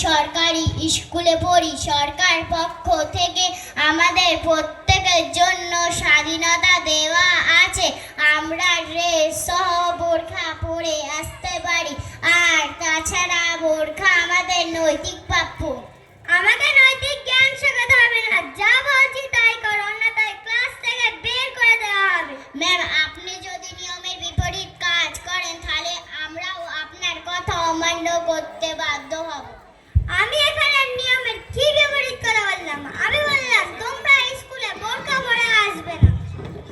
সরকারি স্কুলে পড়ি। সরকার পক্ষ থেকে আমাদের প্রত্যেকের জন্য স্বাধীনতা দেওয়া আছে। আমরা ড্রেস সহ বোরখা পরে আসতে পারি। আর তাছাড়া বোরখা আমাদের নৈতিক প্রাপ্য। আমাকে নৈতিক জ্ঞান শেখাতে হবে না, যা বলছি তাই করো, অন্যথায় ক্লাস থেকে বের করে দেওয়া হবে। ম্যাম, আপনি যদি নিয়মের বিপরীত কাজ করেন তাহলে আমরাও আপনার কথা অমান্য করতে বাধ্য হব। আমি এখানে নিয়মের কি বিপরীত কথা বললাম? আমি বললাম তোমরা স্কুলে বোরখা পরে আসবে না।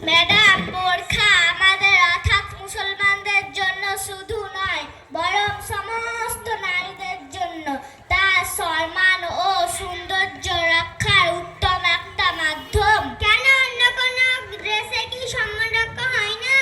ম্যাডাম, বোরখা আমাদের অর্থাৎ মুসলমানদের জন্য শুধু নয়, বরং সমস্ত নারীদের জন্য তার সম্মান ও সৌন্দর্য রক্ষার উত্তম একটা মাধ্যম। কেন অন্য কোনো ড্রেসে কি সম্মান রক্ষা হয় না?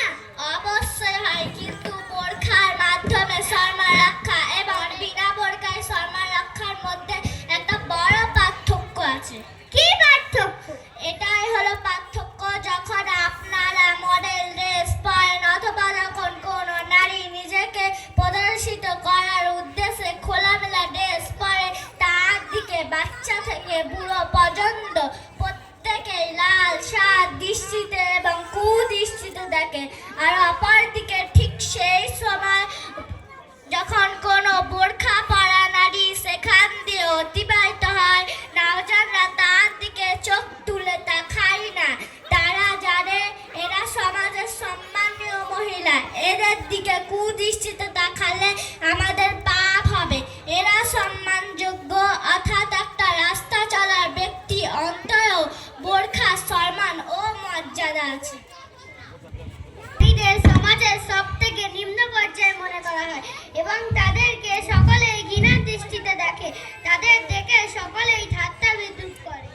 অবশ্যই হয়, কিন্তু বোরখার মাধ্যমে সম্মান রক্ষা এবং বিনা বোরখায় সম্মান রক্ষার মধ্যে একটা বড় পার্থক্য আছে। কি পার্থক্য? এটাই হলো পার্থক্য, যখন আপনারা মডেল ড্রেস পরেন অথবা যখন কোনো নারী নিজেকে প্রদর্শিত করার উদ্দেশ্যে খোলামেলা ড্রেস পরে, তার দিকে বাচ্চা থেকে বুড়ো পর্যন্ত প্রত্যেকেই লাল সাত দৃষ্টিতে এবং কুদৃষ্টিতে দেখে। আর অপরদিকে ঠিক সেই সময় যখন কোনো বোরখা পরা নারী সেখান দিয়ে অতিবাহিত হয়, নওজোয়ানরা তার দিকে চোখ তুলে তাকায় না। তারা জানে এরা সমাজের সম্মানীয় মহিলা, এদের দিকে কুদৃষ্টিতে তাকালে আমাদের পাপ হবে। এরা সম্মানযোগ্য, অর্থাৎ একটা রাস্তা চলার ব্যক্তি অন্তরেও বোরখার সম্মান ও মর্যাদা আছে। সমাজের সব থেকে নিম্ন পর্যায়ে মনে করা হয় এবং তাদেরকে সকলেই ঘৃণার দৃষ্টিতে দেখে। তাদের দেখে সকলেই ঠাট্টা বিদ্রুপ করে।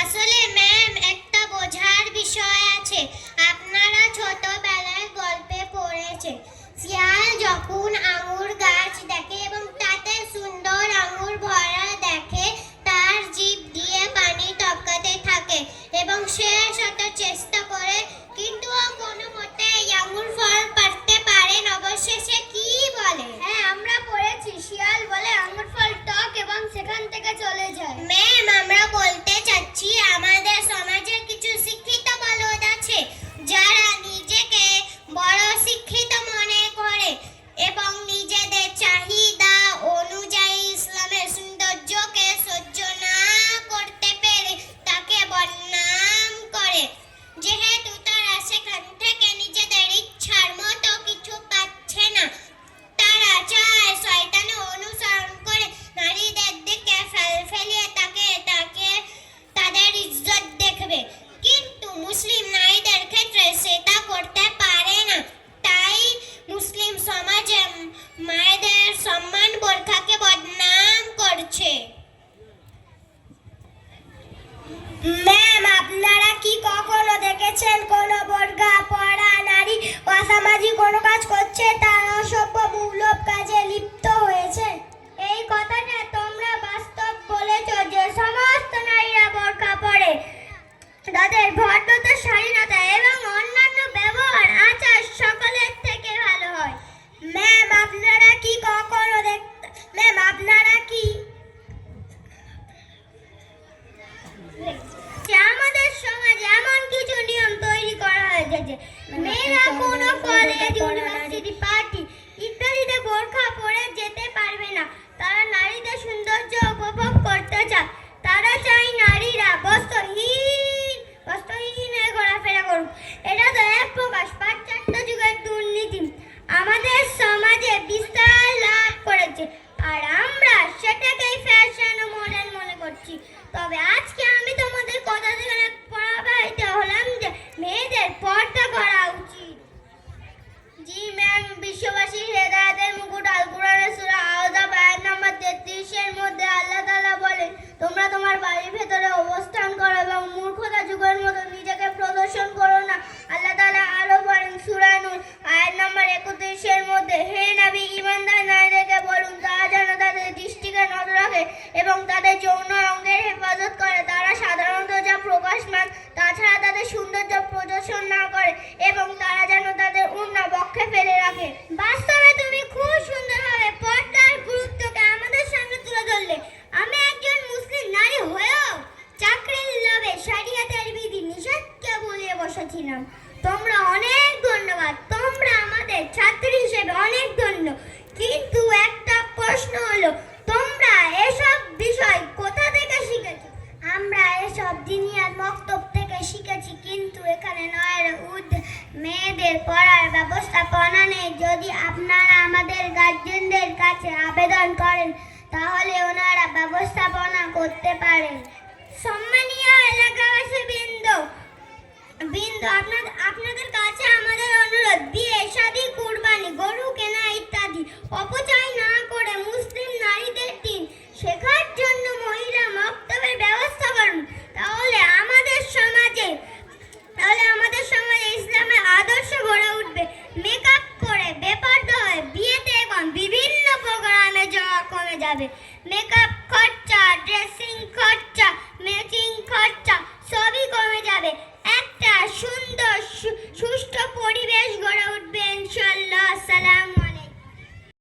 আসলে ম্যাম, একটা বোঝার বিষয় আছে। আপনারা ছোটবেলায় গল্পে পড়েছেন, শিয়াল যখন আঙুর গাছ দেখে এবং তাতে সুন্দর আঙুর ভরা দেখে, তার জিভ দিয়ে পানি টপকাতে থাকে এবং সে শত চেষ্টা করে, কিন্তু কোনো মতে আঙুর ফল পাড়তে পারেন। অবশেষে কি বলে? হ্যাঁ, আমরা পড়েছি, শিয়াল বলে আঙুর ফল টক এবং সেখান থেকে চলে যায়। ম্যাম, আমরা বলতে চাচ্ছি আমাদের সমাজে কিছু শিক্ষিত বলদ আছে যারা নিজেকে বড় শিক্ষিত মনে করে এবং নিজেদের চাহিদা অনুযায়ী ইসলামের সৌন্দর্যকে সহ্য না করতে পেরে তাকে বদনাম করে। যেহেতু তারা সেখান থেকে নিজেদের ইচ্ছার মতো কিছু পাচ্ছে না, তারা চায় শয়তানের অনুসরণ করে নারীদের দিকে ফেলিয়ে তাকে তাদের ইজ্জত দেখবে। কিন্তু মুসলিম নারীদের ক্ষেত্রে সেটা করতে পারে না। তাই মুসলিম সমাজে মায়েদের সম্মান বোরখাকে বদনাম করছে। ম্যাম, আপনারা কি কখনো দেখেছেন কোনো বোরখা পরা নারী অসামাজিক কোনো কাজ করছে, তার অসভ্য মূলক কাজে লিপ্ত হয়েছে? এই কথাটা তোমরা বাস্তব বলেছ যে সমস্ত নারীরা বোরখা পরে, তাদের ভদ্রতা, শালীনতা এবং অন্যান্য ব্যবহার আচার সকলের থেকে ভালো হয়। ম্যাম, আপনারা কি কখনো আমাদের সমাজে এমন কিছু নিয়ম তৈরি করা হয়েছে যে মেয়েরা কোনো কলেজ, ইউনিভার্সিটি, পার্টি ইত্যাদিতে বোরখা পরে যেতে পারবে না। তারা নারীদের সৌন্দর্য উপভোগ করতে চায়। তারা চায় নারীরা বস্ত্রহীন হয়ে ঘোরাফেরা করুক। এটা তো এক প্রকাশ পাশ্চাত্য যুগের দুর্নীতি আমাদের সমাজে বিস্তার লাভ করেছে, আর আমরা সেটাকেই ফ্যাশন ও মডেল মনে করছি। তবে আজকে আমি তোমাদের কথা থেকে প্রভাবিত হলাম যে মেয়েদের পর্দা করা উচিত। জি ম্যাম, বিশ্ববাসীর হেদায়েতের মুকুট আল কুরআনের সূরা আহজাব আয়াত নম্বর 33-এর মধ্যে আল্লাহ তাআলা বলেন, তোমরা তোমার বাড়ির ভেতরে অবস্থান করো এবং মূর্খতা যুগের মতো নিজেকে প্রদর্শন করো না। আল্লাহ তাআলা আরো বলেন সূরা নূর আয়াত নম্বর 31-এর মধ্যে, হে নবী, ঈমানদার নারীদেরকে বলুন তারা যেন তাদের দৃষ্টিকে নজর রাখে এবং তাদের যৌন অঙ্গের হেফাজত করে। তারা সাধারণত যা প্রকাশমান তাছাড়া তাদের সৌন্দর্য প্রদর্শন না করে এবং তারা যেন তাদের ওড়না বক্ষে ফেলে রাখে। বাস্তবে তুমি খুব সুন্দরভাবে পর্দার গুরুত্বকে আমাদের সামনে তুলে ধরলে। গার্জেনদের কাছে আবেদন করেন, তাহলে ওনারা ব্যবস্থাপনা করতে পারেন। সম্মানীয় এলাকাবাসী বৃন্দ, আপনাদের কাছে আমাদের অনুরোধ, বিয়ে শাদী কুরবানি গরু কেনা ইত্যাদি অপচয় না করে মুসলিম নারীদের দিন শেখার জন্য মহিলা মক্তবের ব্যবস্থা করুন। তাহলে আমাদের সমাজে ইসলামের আদর্শ গড়ে উঠবে। মেকআপ করে বেপরদা হয়ে বিয়েতে এখন বিভিন্ন প্রোগ্রামে যাওয়া কমে যাবে। মেকআপ খরচা, ড্রেসিং খরচা, ম্যাচিং খরচা সবই কমে যাবে। একটা সুন্দর সুষ্ঠু পরিবেশ গড়ে উঠবে।